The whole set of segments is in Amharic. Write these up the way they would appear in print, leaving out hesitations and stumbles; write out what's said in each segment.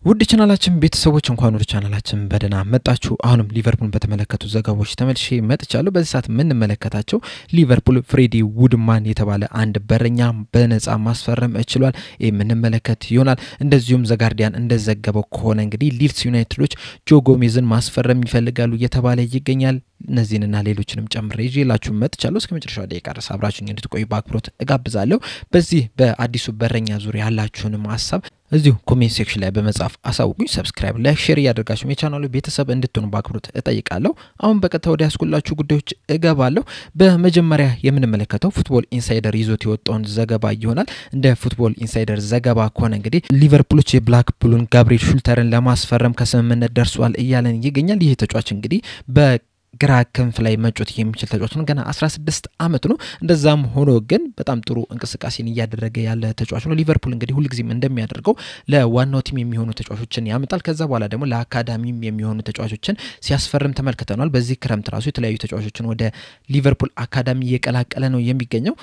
ውድ ቻናላችን ቤተሰቦች እንኳን ወደ ቻናላችን በደና መጣችሁ። አሁንም ሊቨርፑልን በተመለከቱ ዘገባዎች ተመልሼ መጥቻለሁ። በዚህ ሰዓት ምን እንመለከታቸው ሊቨርፑል ፍሬዲ ውድማን የተባለ አንድ በረኛ በነፃ ማስፈረም እችሏል። ምን እንመለከት ይሆናል። እንደዚሁም ዘጋርዲያን እንደዘገበው ከሆነ እንግዲህ ሊድስ ዩናይትዶች ጆ ጎሜዝን ማስፈረም ይፈልጋሉ እየተባለ ይገኛል። እነዚህንና ሌሎችንም ጨምሬ ይዤላችሁ መጥቻለሁ። እስከ መጨረሻው ደቂቃ ድረስ አብራችሁኝ እንድትቆዩ በአክብሮት እጋብዛለሁ። በዚህ በአዲሱ በረኛ ዙሪያ ያላችሁንም ሐሳብ እዚሁ ኮሜንት ሴክሽን ላይ በመጻፍ አሳውቁኝ። ሰብስክራይብ ላይክ ሼር ያደርጋችሁ የቻናሉ ቤተሰብ እንድትሆኑ በአክብሮት እጠይቃለሁ። አሁን በቀጥታ ወደ ያስኩላችሁ ጉዳዮች እገባለሁ። በመጀመሪያ የምንመለከተው ፉትቦል ኢንሳይደር ይዞት የወጣውን ዘገባ ይሆናል። እንደ ፉትቦል ኢንሳይደር ዘገባ ከሆነ እንግዲህ ሊቨርፑሎች የብላክፑልን ጋብሪኤል ሹልተርን ለማስፈረም ከስምምነት ደርሷል እያለን ይገኛል። ይህ ተጫዋች እንግዲህ ግራ ክንፍ ላይ መጫወት የሚችል ተጫዋች ነው። ገና 16 አመት ነው። እንደዛም ሆኖ ግን በጣም ጥሩ እንቅስቃሴን ያደረገ ያለ ተጫዋች ነው። ሊቨርፑል እንግዲህ ሁሉ ጊዜም እንደሚያደርገው ለዋናው ቲም የሚሆኑ ተጫዋቾችን ያመጣል። ከዛ በኋላ ደግሞ ለአካዳሚም የሚሆኑ ተጫዋቾችን ሲያስፈርም ተመልክተናል። በዚህ ክረምት ራሱ የተለያዩ ተጫዋቾችን ወደ ሊቨርፑል አካዳሚ እየቀላቀለ ነው የሚገኘው።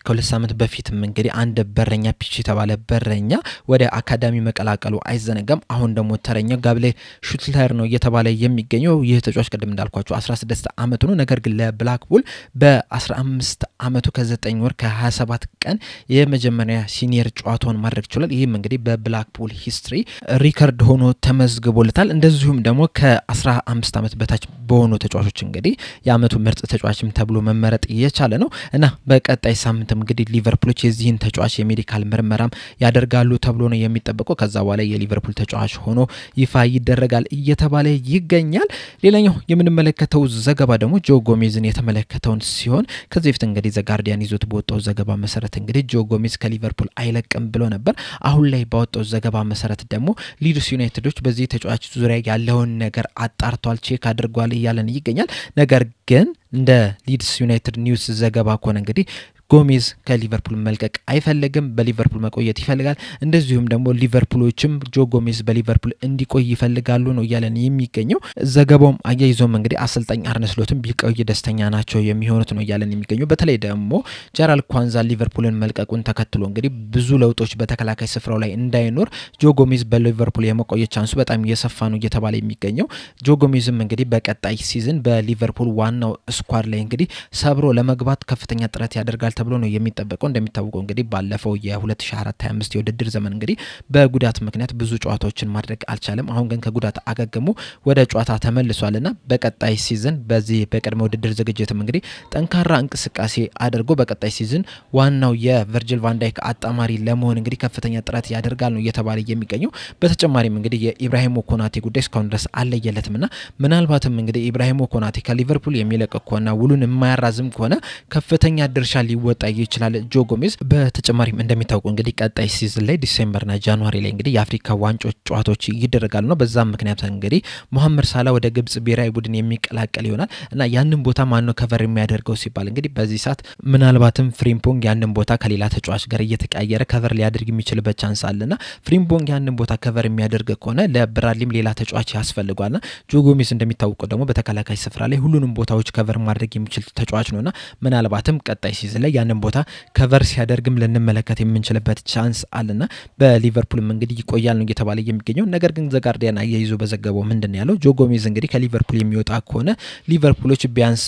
ከሁለት ሳምንት በፊትም እንግዲህ አንድ በረኛ ፒች የተባለ በረኛ ወደ አካዳሚ መቀላቀሉ አይዘነጋም። አሁን ደግሞ ተረኛው ጋብሪኤል ሹልተር ነው እየተባለ የሚገኘው። ይህ ተጫዋች ቀደም እንዳልኳችሁ 16 አመቱ ነው። ነገር ግን ለብላክፑል በ15 አመቱ ከ9 ወር ከ27 ቀን የመጀመሪያ ሲኒየር ጨዋታውን ማድረግ ይችላል። ይህም እንግዲህ በብላክፑል ሂስትሪ ሪከርድ ሆኖ ተመዝግቦለታል። እንደዚሁም ደግሞ ከ15 አመት በታች በሆኑ ተጫዋቾች እንግዲህ የአመቱ ምርጥ ተጫዋችም ተብሎ መመረጥ የቻለ ነው እና በቀጣይ ሳምንትም እንግዲህ ሊቨርፑሎች የዚህን ተጫዋች የሜዲካል ምርመራም ያደርጋሉ ተብሎ ነው የሚጠበቀው። ከዛ በኋላ የሊቨርፑል ተጫዋች ሆኖ ይፋ ይደረጋል እየተባለ ይገኛል። ሌላኛው የምንመለከተው ዘገባ ደግሞ ጆ ጎሜዝን የተመለከተውን ሲሆን ከዚህ በፊት እንግዲህ ዘጋርዲያን ይዞት በወጣው ዘገባ መሰረት እንግዲህ ጆ ጎሜዝ ከሊቨርፑል አይለቅም ብሎ ነበር። አሁን ላይ ባወጣው ዘገባ መሰረት ደግሞ ሊድስ ዩናይትዶች በዚህ ተጫዋች ዙሪያ ያለውን ነገር አጣርቷል፣ ቼክ አድርጓል እያለን ይገኛል። ነገር ግን እንደ ሊድስ ዩናይትድ ኒውስ ዘገባ ከሆነ እንግዲህ ጎሜዝ ከሊቨርፑል መልቀቅ አይፈልግም፣ በሊቨርፑል መቆየት ይፈልጋል። እንደዚሁም ደግሞ ሊቨርፑሎችም ጆ ጎሜዝ በሊቨርፑል እንዲቆይ ይፈልጋሉ ነው እያለን የሚገኘው። ዘገባውም አያይዞም እንግዲህ አሰልጣኝ አርነ ስሎትም ቢቆይ ደስተኛ ናቸው የሚሆኑት ነው እያለን የሚገኘው። በተለይ ደግሞ ጀራልድ ኳንዛ ሊቨርፑልን መልቀቁን ተከትሎ እንግዲህ ብዙ ለውጦች በተከላካይ ስፍራው ላይ እንዳይኖር ጆ ጎሜዝ በሊቨርፑል የመቆየት ቻንሱ በጣም እየሰፋ ነው እየተባለ የሚገኘው። ጆ ጎሜዝም እንግዲህ በቀጣይ ሲዝን በሊቨርፑል ዋናው ስኳድ ላይ እንግዲህ ሰብሮ ለመግባት ከፍተኛ ጥረት ያደርጋል ተብሎ ነው የሚጠበቀው። እንደሚታወቀው እንግዲህ ባለፈው የ2024-25 የውድድር ዘመን እንግዲህ በጉዳት ምክንያት ብዙ ጨዋታዎችን ማድረግ አልቻለም። አሁን ግን ከጉዳት አገግሞ ወደ ጨዋታ ተመልሷልና በቀጣይ ሲዝን በዚህ በቀድሞ ውድድር ዝግጅትም እንግዲህ ጠንካራ እንቅስቃሴ አድርጎ በቀጣይ ሲዝን ዋናው የቨርጂል ቫን ዳይክ አጣማሪ ለመሆን እንግዲህ ከፍተኛ ጥረት ያደርጋል ነው እየተባለ የሚገኘው። በተጨማሪም እንግዲህ የኢብራሂሞ ኮናቴ ጉዳይ እስካሁን ድረስ አለየለትምና ምናልባትም እንግዲህ ኢብራሂሞ ኮናቴ ከሊቨርፑል የሚለቅ ከሆነ ውሉን የማያራዝም ከሆነ ከፍተኛ ድርሻ ሊወጣ ይችላል ጆ ጎሜዝ። በተጨማሪም እንደሚታወቀው እንግዲህ ቀጣይ ሲዝን ላይ ዲሴምበርና ጃንዋሪ ላይ እንግዲህ የአፍሪካ ዋንጫዎች ጨዋታዎች ይደረጋሉ ነው። በዛም ምክንያት እንግዲህ መሐመድ ሳላ ወደ ግብጽ ብሔራዊ ቡድን የሚቀላቀል ይሆናል እና ያንን ቦታ ማን ነው ከቨር የሚያደርገው ሲባል እንግዲህ በዚህ ሰዓት ምናልባትም ፍሪምፖንግ ያንን ቦታ ከሌላ ተጫዋች ጋር እየተቀያየረ ከቨር ሊያደርግ የሚችልበት ቻንስ አለና ፍሪምፖንግ ያንን ቦታ ከቨር የሚያደርግ ከሆነ ለብራድሊም ሌላ ተጫዋች ያስፈልጋልና ጆ ጎሜዝ እንደሚታወቀው ደግሞ በተከላካይ ስፍራ ላይ ሁሉንም ቦታዎች ከቨር ማድረግ የሚችል ተጫዋች ነውና ምናልባትም ቀጣይ ሲዝን ላይ ያንን ቦታ ከቨር ሲያደርግም ልንመለከት የምንችልበት ቻንስ አለና በሊቨርፑልም እንግዲህ ይቆያል ነው እየተባለ የሚገኘው። ነገር ግን ዘጋርዲያን አያይዞ በዘገበው ምንድነው ያለው ጆ ጎሜዝ እንግዲህ ከሊቨርፑል የሚወጣ ከሆነ ሊቨርፑሎች ቢያንስ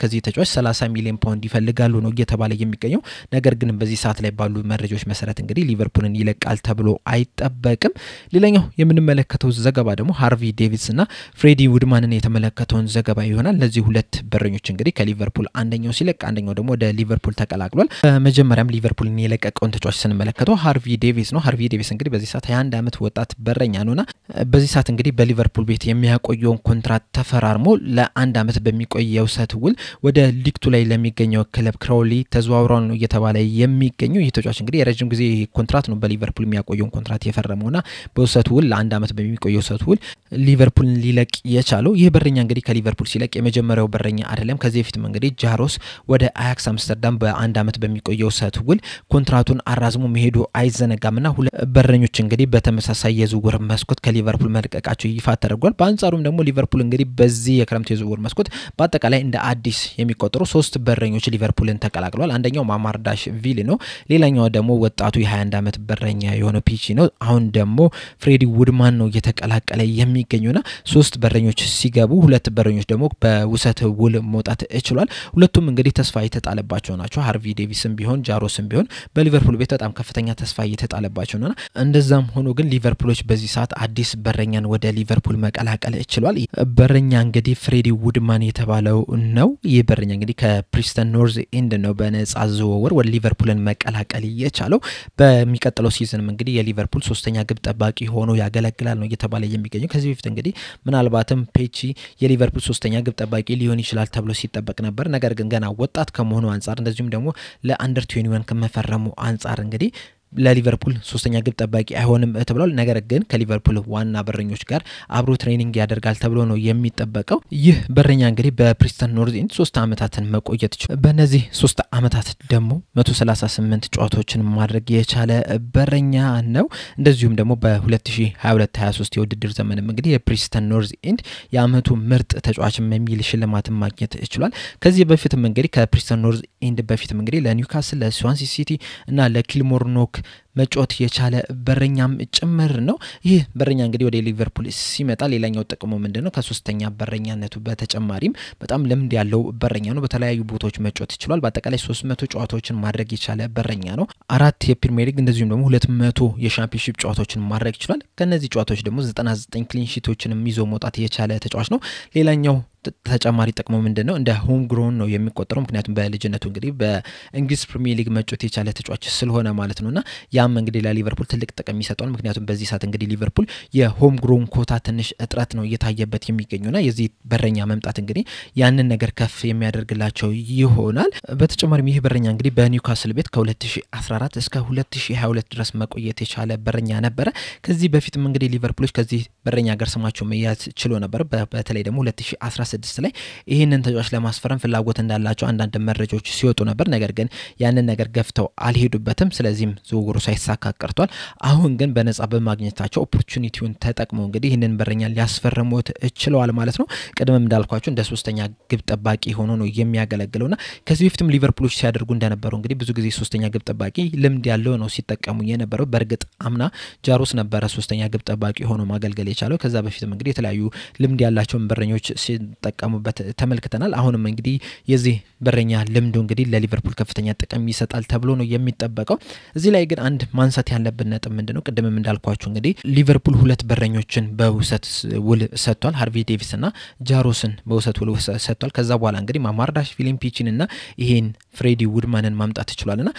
ከዚህ ተጫዋች 30 ሚሊዮን ፓውንድ ይፈልጋሉ ነው እየተባለ የሚገኘው። ነገር ግን በዚህ ሰዓት ላይ ባሉ መረጃዎች መሰረት እንግዲህ ሊቨርፑልን ይለቃል ተብሎ አይጠበቅም። ሌላኛው የምንመለከተው ዘገባ ደግሞ ሃርቪ ዴቪስ እና ፍሬዲ ውድማንን የተመለከተውን ዘገባ ይሆናል። እነዚህ ሁለት በረኞች እንግዲህ ከሊቨርፑል አንደኛው ሲለቅ አንደኛው ደግሞ ወደ ሊቨርፑል ተቀላቅሏል። በመጀመሪያም ሊቨርፑልን የለቀቀውን ተጫዋች ስንመለከተው ሃርቪ ዴቪስ ነው። ሃርቪ ዴቪስ እንግዲህ በዚህ ሰዓት 21 አመት ወጣት በረኛ ነውና በዚህ ሰዓት እንግዲህ በሊቨርፑል ቤት የሚያቆየውን ኮንትራት ተፈራርሞ ለ1 አመት በሚቆይ የውሰት ውል ወደ ሊግቱ ላይ ለሚገኘው ክለብ ክራውሊ ተዘዋውሯል ነው እየተባለ የሚገኘው። ይህ ተጫዋች እንግዲህ የረጅም ጊዜ ኮንትራት ነው በሊቨርፑል የሚያቆየውን ኮንትራት የፈረመውና በውሰት ውል ለ1 አመት በሚቆየው ውሰት ውል ሊቨርፑል ሊለቅ የቻለው ይህ በረኛ እንግዲህ ከሊቨርፑል ሲለቅ የመጀመሪያው በረኛ አይደለም ከዚህ በፊትም እንግዲህ ጃሮስ ወደ አያክስ አምስተርዳም በአንድ አመት በሚቆየው ሰዓት ውል ኮንትራቱን አራዝሞ መሄዱ አይዘነጋምና ሁለት በረኞች እንግዲህ በተመሳሳይ የዝውውር መስኮት ከሊቨርፑል መልቀቃቸው ይፋ ተደርጓል በአንጻሩም ደግሞ ሊቨርፑል እንግዲህ በዚህ የክረምት የዝውውር መስኮት በአጠቃላይ እንደ አዲስ የሚቆጠሩ ሶስት በረኞች ሊቨርፑልን ተቀላቅሏል አንደኛው ማማርዳሽቪሊ ነው ሌላኛው ደግሞ ወጣቱ የ21 አመት በረኛ የሆነው ፒቺ ነው አሁን ደግሞ ፍሬዲ ውድማን ነው የተቀላቀለ የሚገኙና ሶስት በረኞች ሲገቡ ሁለት በረኞች ደግሞ በውሰት ውል መውጣት እችሏል ሁለቱም እንግዲህ ተስፋ የተጣለባቸው ናቸው ሃርቪ ዴቪስም ቢሆን ጃሮስም ቢሆን በሊቨርፑል ቤት በጣም ከፍተኛ ተስፋ የተጣለባቸው ነውና እንደዛም ሆኖ ግን ሊቨርፑሎች በዚህ ሰዓት አዲስ በረኛን ወደ ሊቨርፑል መቀላቀል እችሏል በረኛ እንግዲህ ፍሬዲ ውድማን የተባለው ነው ይህ በረኛ እንግዲህ ከፕሪስተን ኖርዝ ኤንድ ነው በነጻ ዝውውር ወደ ሊቨርፑልን መቀላቀል የቻለው በሚቀጥለው ሲዝንም እንግዲህ የሊቨርፑል ሶስተኛ ግብ ጠባቂ ሆኖ ያገለግላል ነው እየተባለ የሚገኘው ከዚህ በፊት እንግዲህ ምናልባትም ፔቺ የሊቨርፑል ሶስተኛ ግብ ጠባቂ ሊሆን ይችላል ተብሎ ሲጠበቅ ነበር ነገር ግን ገና ወጣት ከመሆኑ አንፃር እንደዚሁም ደግሞ ለአንደር 21 ከመፈረሙ አንፃር እንግዲህ ለሊቨርፑል ሶስተኛ ግብ ጠባቂ አይሆንም ተብሏል ነገር ግን ከሊቨርፑል ዋና በረኞች ጋር አብሮ ትሬኒንግ ያደርጋል ተብሎ ነው የሚጠበቀው ይህ በረኛ እንግዲህ በፕሪስተን ኖርዝ ኤንድ 3 አመታትን መቆየት ይችላል በእነዚህ 3 አመታት ደግሞ 138 ጨዋታዎችን ማድረግ የቻለ በረኛ ነው እንደዚሁም ደግሞ በ2022-23 የውድድር ዘመንም እንግዲህ የፕሪስተን ኖርዝ ኤንድ የአመቱ ምርጥ ተጫዋች የሚል ሽልማትን ማግኘት ይችላል ከዚህ በፊትም እንግዲህ ከፕሪስተን ኖርዝ ኤንድ በፊትም እንግዲህ ለኒውካስል ለስዋንሲ ሲቲ እና ለኪልሞርኖክ መጫወት የቻለ በረኛም ጭምር ነው ይህ በረኛ እንግዲህ ወደ ሊቨርፑል ሲመጣ ሌላኛው ጥቅሙ ምንድነው ከሶስተኛ በረኛነቱ በተጨማሪም በጣም ልምድ ያለው በረኛ ነው በተለያዩ ቦታዎች መጫወት ይችላል በአጠቃላይ 300 ጨዋታዎችን ማድረግ የቻለ በረኛ ነው 4 የፕሪሚየር ሊግ እንደዚሁም ደግሞ 200 የሻምፒዮንሺፕ ጨዋታዎችን ማድረግ ይችላል ከነዚህ ጨዋታዎች ደግሞ 99 ክሊን ሺቶችንም ይዞ መውጣት የቻለ ተጫዋች ነው ሌላኛው ተጨማሪ ጥቅሙ ምንድነው እንደ ሆም ግሮን ነው የሚቆጠረው ምክንያቱም በልጅነቱ እንግዲህ በእንግሊዝ ፕሪሚየር ሊግ መጫወት የቻለ ተጫዋች ስለሆነ ማለት ነውና ያም እንግዲህ ለሊቨርፑል ትልቅ ጥቅም ይሰጣል ምክንያቱም በዚህ ሰዓት እንግዲህ ሊቨርፑል የሆም ግሮን ኮታ ትንሽ እጥረት ነው እየታየበት የሚገኙና የዚህ በረኛ መምጣት እንግዲህ ያንን ነገር ከፍ የሚያደርግላቸው ይሆናል በተጨማሪም ይህ በረኛ እንግዲህ በኒውካስል ቤት ከ2014 እስከ 2022 ድረስ መቆየት የቻለ በረኛ ነበር ከዚህ በፊትም እንግዲህ ሊቨርፑሎች ከዚህ በረኛ ጋር ስማቸው መያዝ ችሎ ነበር በተለይ ደግሞ 2016 ላይ ይሄንን ተጫዋች ለማስፈረም ፍላጎት እንዳላቸው አንዳንድ መረጃዎች ሲወጡ ነበር ነገር ግን ያንን ነገር ገፍተው አልሄዱበትም ስለዚህም ዝውውሩ ሳይሳካ ቀርቷል አሁን ግን በነጻ በማግኘታቸው ኦፖርቹኒቲውን ተጠቅመው እንግዲህ ይሄንን በረኛ ሊያስፈርሙት እችለዋል ማለት ነው ቀደም እንዳልኳችሁ እንደ ሶስተኛ ግብ ጠባቂ ሆኖ ነው የሚያገለግለውና ከዚህ በፊትም ሊቨርፑሎች ሲያደርጉ እንደነበረው እንግዲህ ብዙ ጊዜ ሶስተኛ ግብ ጠባቂ ልምድ ያለው ነው ሲጠቀሙ የነበረው በርግጥ አምና ጃሮስ ነበር ሶስተኛ ግብ ጠባቂ ሆኖ ማገልገል የቻለው ከዛ በፊትም እንግዲህ የተለያዩ ልምድ ያላቸው በረኞች ተጠቀሙበት ተመልክተናል አሁንም እንግዲህ የዚህ በረኛ ልምዱ እንግዲህ ለሊቨርፑል ከፍተኛ ጥቅም ይሰጣል ተብሎ ነው የሚጠበቀው እዚህ ላይ ግን አንድ ማንሳት ያለብን ነጥብ ምንድነው ቀደምም እንዳልኳችሁ እንግዲህ ሊቨርፑል ሁለት በረኞችን በውሰት ውል ሰጥቷል ሃርቪ ዴቪስ እና ጃሮስን በውሰት ውል ሰጥቷል ከዛ በኋላ እንግዲህ ማማርዳሽቪሊ ፒቺን እና ይሄን ፍሬዲ ውድማንን ማምጣት ይችላልና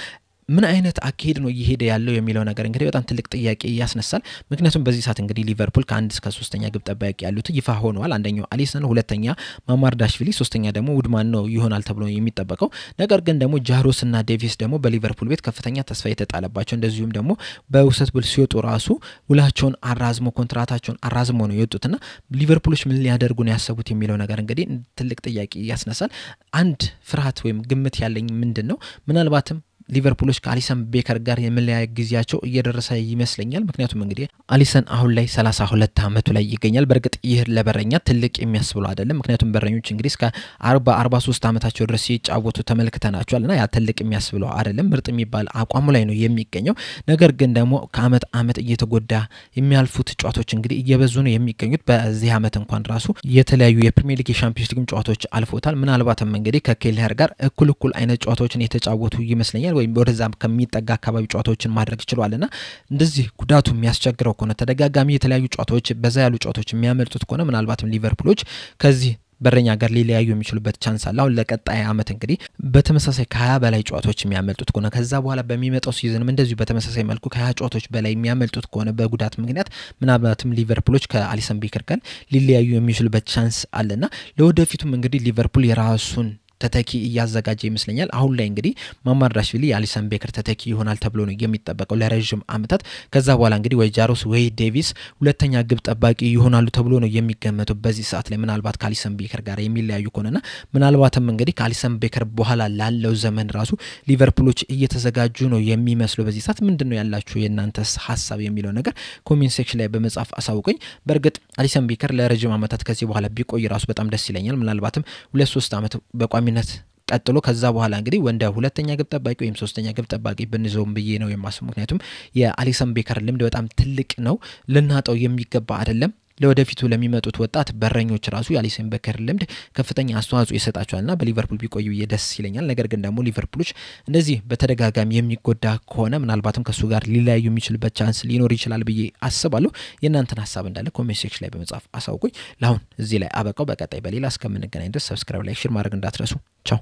ምን አይነት አካሄድ ነው እየሄደ ያለው የሚለው ነገር እንግዲህ በጣም ትልቅ ጥያቄ ያስነሳል ምክንያቱም በዚህ ሰዓት እንግዲህ ሊቨርፑል ከ1 እስከ 3ኛ ግብ ጠባቂ ያሉት ይፋ ሆነዋል አንደኛው አሊሰን ሁለተኛ ማማርዳሽቪሊ ሶስተኛ ደግሞ ውድማን ነው ይሆናል ተብሎ የሚጠበቀው ነገር ግን ደግሞ ጃሮስ እና ዴቪስ ደግሞ በሊቨርፑል ቤት ከፍተኛ ተስፋ የተጣለባቸው እንደዚሁም ደግሞ በውሰት ውል ሲወጡ ራሱ ውላቸውን አራዝሞ ኮንትራታቸውን አራዝሞ ነው የወጡትና ሊቨርፑሎች ምን ሊያደርጉ ነው ያሰቡት የሚለው ነገር እንግዲህ ትልቅ ጥያቄ ያስነሳል አንድ ፍርሃት ወይም ግምት ያለኝ ምንድነው ምናልባትም ሊቨርፑሎች ከአሊሰን ቤከር ጋር የመለያ ጊዜያቸው እየደረሰ ይመስለኛል ምክንያቱም እንግዲህ አሊሰን አሁን ላይ 32 አመቱ ላይ ይገኛል በርግጥ ይህ ለበረኛ ትልቅ የሚያስብለው አይደለም ምክንያቱም በረኞች እንግዲህ እስከ 43 አመታቸው ድረስ ሲጫወቱ ተመልክተናቸዋልና ያ ትልቅ የሚያስብለው አይደለም ምርጥ የሚባል አቋሙ ላይ ነው የሚገኘው ነገር ግን ደግሞ ከአመት አመት እየተጎዳ የሚያልፉት ጨዋታዎች እንግዲህ እየበዙ ነው የሚገኙት በዚህ አመት እንኳን ራሱ የተለያዩ የፕሪሚየር ሊግ የሻምፒዮንስ ሊግ ጨዋታዎች አልፎታል ምናልባትም እንግዲህ ከኬልሄር ጋር እኩል አይነት ጨዋታዎችን የተጫወቱ ይመስለኛል ወይም ወደዛም ከሚጠጋ አካባቢ ጨዋታዎችን ማድረግ ይችላልና እንደዚህ ጉዳቱ የሚያስቸግረው ከሆነ ተደጋጋሚ የተለያዩ ጨዋታዎች በዛ ያሉ ጨዋታዎች የሚያመልጡት ከሆነ ምናልባትም ሊቨርፑሎች ከዚህ በረኛ ጋር ሊለያዩ የሚችሉበት ቻንስ አለ አሁን ለቀጣይ አመት እንግዲህ በተመሳሳይ ከ20 በላይ ጨዋታዎች የሚያመልጡት ከሆነ ከዛ በኋላ በሚመጣው ሲዝንም እንደዚሁ በተመሳሳይ መልኩ ከ20 ጨዋታዎች በላይ የሚያመልጡት ከሆነ በጉዳት ምክንያት ምናልባትም ሊቨርፑሎች ከአሊሰን ቤከር ጋር ሊለያዩ የሚችሉበት ቻንስ አለና ለወደፊቱም እንግዲህ ሊቨርፑል የራሱን ተተኪ እያዘጋጀ ይመስለኛል አሁን ላይ እንግዲህ ማማርዳሽቪሊ የአሊሰን ቤከር ተተኪ ይሆናል ተብሎ ነው የሚጠበቀው ለረጅም አመታት ከዛ በኋላ እንግዲህ ወይ ጃሮስ ወይ ዴቪስ ሁለተኛ ግብ ጠባቂ ይሆናሉ ተብሎ ነው የሚገመተው በዚህ ሰዓት ላይ ምናልባት ከአሊሰን ቤከር ጋር የሚለያዩ ከሆነና ምናልባትም እንግዲህ ከአሊሰን ቤከር በኋላ ላለው ዘመን ራሱ ሊቨርፑሎች እየተዘጋጁ ነው የሚመስለው በዚህ ሰዓት ምንድነው ያላችሁ የናንተስ ሐሳብ የሚለው ነገር ኮሜንት ሴክሽን ላይ በመጻፍ አሳውቁኝ በርግጥ አሊሰን ቤከር ለረጅም አመታት ከዚህ በኋላ ቢቆይ ራሱ በጣም ደስ ይለኛል ምናልባትም 2-3 አመት በቋሚነት ቀጥሎ ከዛ በኋላ እንግዲህ ወንደ ሁለተኛ ግብ ጠባቂ ወይም ሶስተኛ ግብ ጠባቂ ብንዞም ብዬ ነው የማስበው ምክንያቱም የአሊሰን ቤከር ልምድ በጣም ትልቅ ነው ልናጣው የሚገባ አይደለም ለወደፊቱ ለሚመጡት ወጣት በረኞች ራሱ የአሊሰን ቤከር ልምድ ከፍተኛ አስተዋጽኦ ይሰጣቸዋልና በሊቨርፑል ቢቆዩ ደስ ይለኛል ነገር ግን ደግሞ ሊቨርፑሎች እንደዚህ በተደጋጋሚ የሚጎዳ ከሆነ ምናልባትም ከሱ ጋር ሊለያዩ የሚችልበት ቻንስ ሊኖር ይችላል ብዬ አስባለሁ የናንተን ሐሳብ እንዳለ ኮሜንት ሴክሽን ላይ በመጻፍ አሳውቁኝ ለአሁን እዚህ ላይ አበቃው በቀጣይ በሌላ እስከምንገናኝ ድረስ ሰብስክራይብ ላይክ ሼር ማድረግ እንዳትረሱ ቻው